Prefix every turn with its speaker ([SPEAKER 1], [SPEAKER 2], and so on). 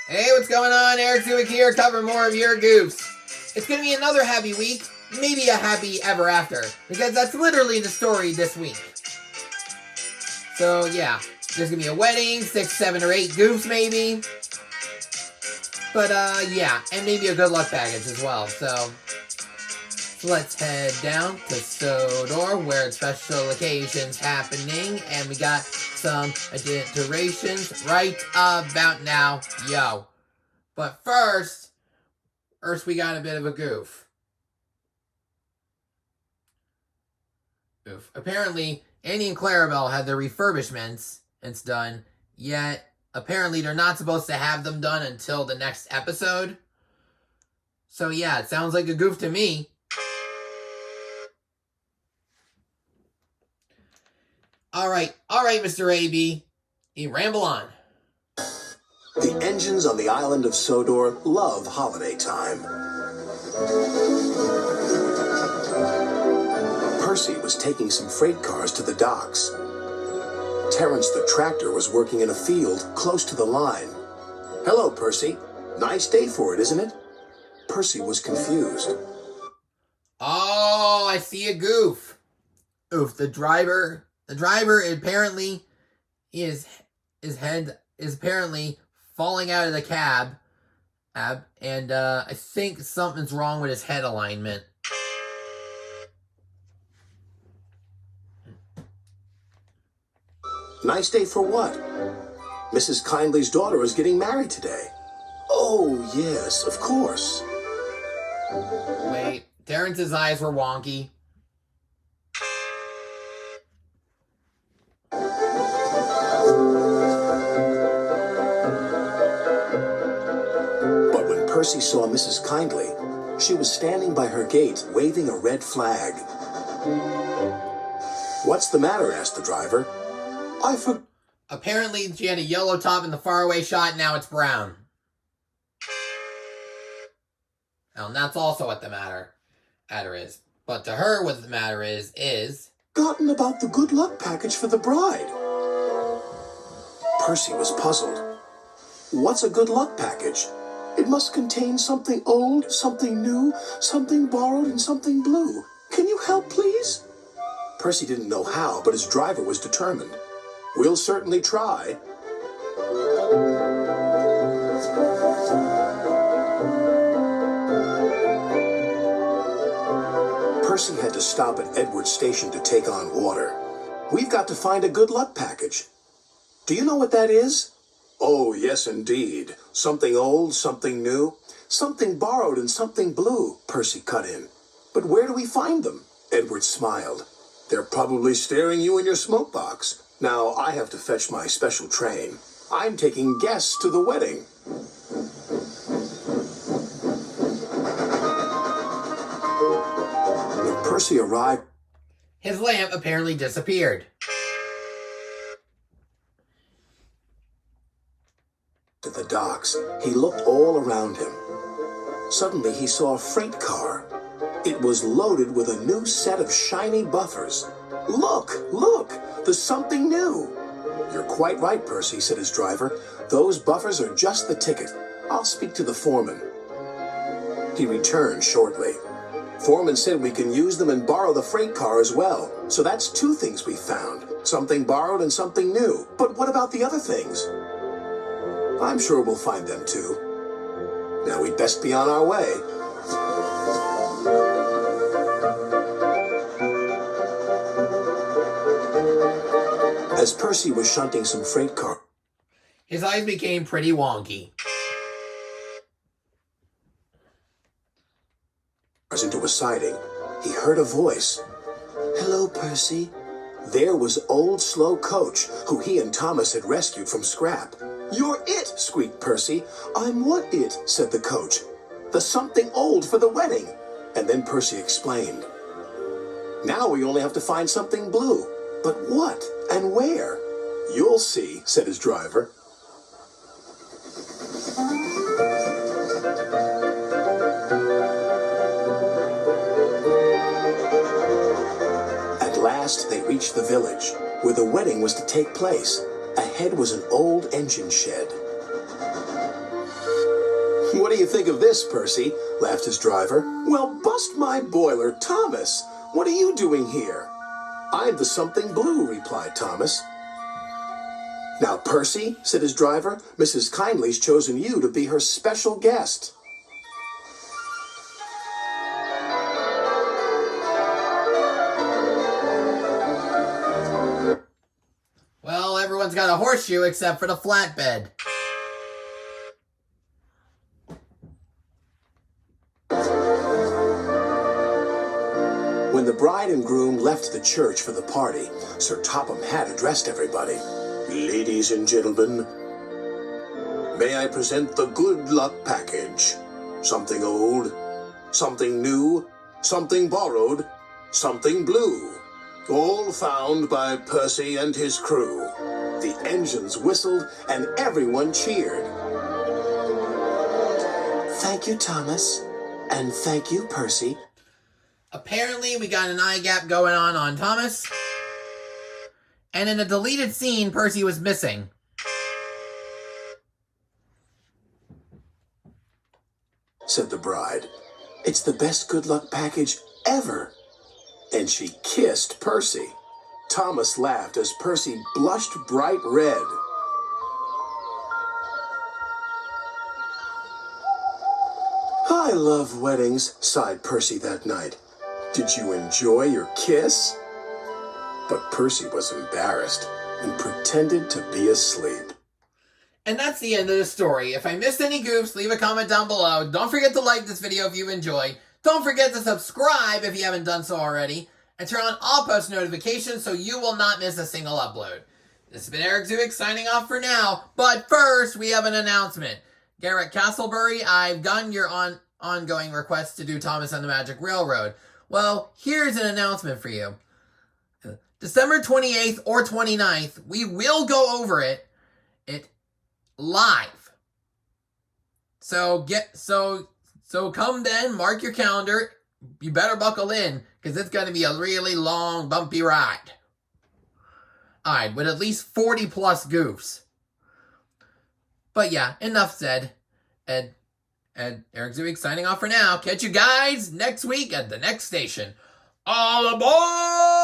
[SPEAKER 1] Hey, what's going on? Eric Zewick here, covering more of your Goofs. It's going to be another happy week, maybe a happy ever after, because that's literally the story this week. So yeah, there's going to be a wedding, 6, 7, or 8 Goofs maybe. But yeah, and maybe a good luck package as well. So let's head down to Sodor, where it's special occasions happening, and we got some iterations right about now, yo. But first we got a bit of a goof. Apparently, Annie and Clarabelle had their refurbishments done, yet apparently they're not supposed to have them done until the next episode. So yeah, it sounds like a goof to me. All right, Mr. A.B. You ramble on.
[SPEAKER 2] The engines on the island of Sodor love holiday time. Percy was taking some freight cars to the docks. Terrence the tractor was working in a field close to the line. Hello, Percy. Nice day for it, isn't it? Percy was confused.
[SPEAKER 1] Oh, I see a goof. The driver apparently his head is apparently falling out of the cab, and I think something's wrong with his head alignment.
[SPEAKER 2] Nice day for what? Mrs. Kindly's daughter is getting married today. Oh, yes, of course.
[SPEAKER 1] Wait, Terrence's eyes were wonky.
[SPEAKER 2] But when Percy saw Mrs. Kindly, she was standing by her gate waving a red flag. What's the matter? Asked the driver.
[SPEAKER 1] Apparently, she had a yellow top in the faraway shot, now it's brown. And that's also what the matter is. But to her, what the matter is...
[SPEAKER 2] Forgotten about the good luck package for the bride. Percy was puzzled. What's a good luck package? It must contain something old, something new, something borrowed, and something blue. Can you help, please? Percy didn't know how, but his driver was determined. We'll certainly try. Percy had to stop at Edward's station to take on water. We've got to find a good luck package. Do you know what that is? Oh, yes, indeed. Something old, something new, something borrowed, and something blue, Percy cut in. But where do we find them? Edward smiled. They're probably staring you in your smoke box. Now, I have to fetch my special train. I'm taking guests to the wedding. When Percy arrived,
[SPEAKER 1] his lamp apparently disappeared.
[SPEAKER 2] to the docks, he looked all around him. Suddenly, he saw a freight car. It was loaded with a new set of shiny buffers. Look, there's something new. You're quite right, Percy, said his driver. Those buffers are just the ticket. I'll speak to the foreman. He returned shortly. Foreman said we can use them and borrow the freight car as well. So that's 2 things we found. Something borrowed and something new. But what about the other things? I'm sure we'll find them too. Now we'd best be on our way. As Percy was shunting some freight cars,
[SPEAKER 1] his eyes became pretty wonky.
[SPEAKER 2] into a siding, he heard a voice. Hello, Percy. There was old Slow Coach, who he and Thomas had rescued from scrap. You're it, squeaked Percy. I'm what it, said the coach. The something old for the wedding. And then Percy explained. Now we only have to find something blue. But what and where? You'll see, said his driver. At last they reached the village, where the wedding was to take place. Ahead was an old engine shed. What do you think of this, Percy? Laughed his driver. Well, bust my boiler, Thomas. What are you doing here? I'm the something blue, replied Thomas. Now, Percy, said his driver, Mrs. Kindly's chosen you to be her special guest.
[SPEAKER 1] Well, everyone's got a horseshoe except for the flatbed.
[SPEAKER 2] When the bride and groom left the church for the party, Sir Topham Hatt addressed everybody. Ladies and gentlemen, may I present the good luck package. Something old, something new, something borrowed, something blue. All found by Percy and his crew. The engines whistled and everyone cheered. Thank you, Thomas. And thank you, Percy.
[SPEAKER 1] Apparently, we got an eye gap going on Thomas. And in a deleted scene, Percy was missing.
[SPEAKER 2] Said the bride. It's the best good luck package ever. And she kissed Percy. Thomas laughed as Percy blushed bright red. I love weddings, sighed Percy that night. Did you enjoy your kiss? But Percy was embarrassed and pretended to be asleep.
[SPEAKER 1] And that's the end of the story. If I missed any goofs, leave a comment down below. Don't forget to like this video if you enjoyed. Don't forget to subscribe if you haven't done so already. And turn on all post notifications so you will not miss a single upload. This has been Eric Zuick signing off for now. But first, we have an announcement. Garrett Castlebury, I've done your ongoing request to do Thomas and the Magic Railroad. Well, here's an announcement for you. December 28th or 29th, we will go over it live. So come then, mark your calendar. You better buckle in, because it's going to be a really long, bumpy ride. Alright, with at least 40 plus goofs. But yeah, enough said. Eric Zuick signing off for now. Catch you guys next week at the next station. All aboard!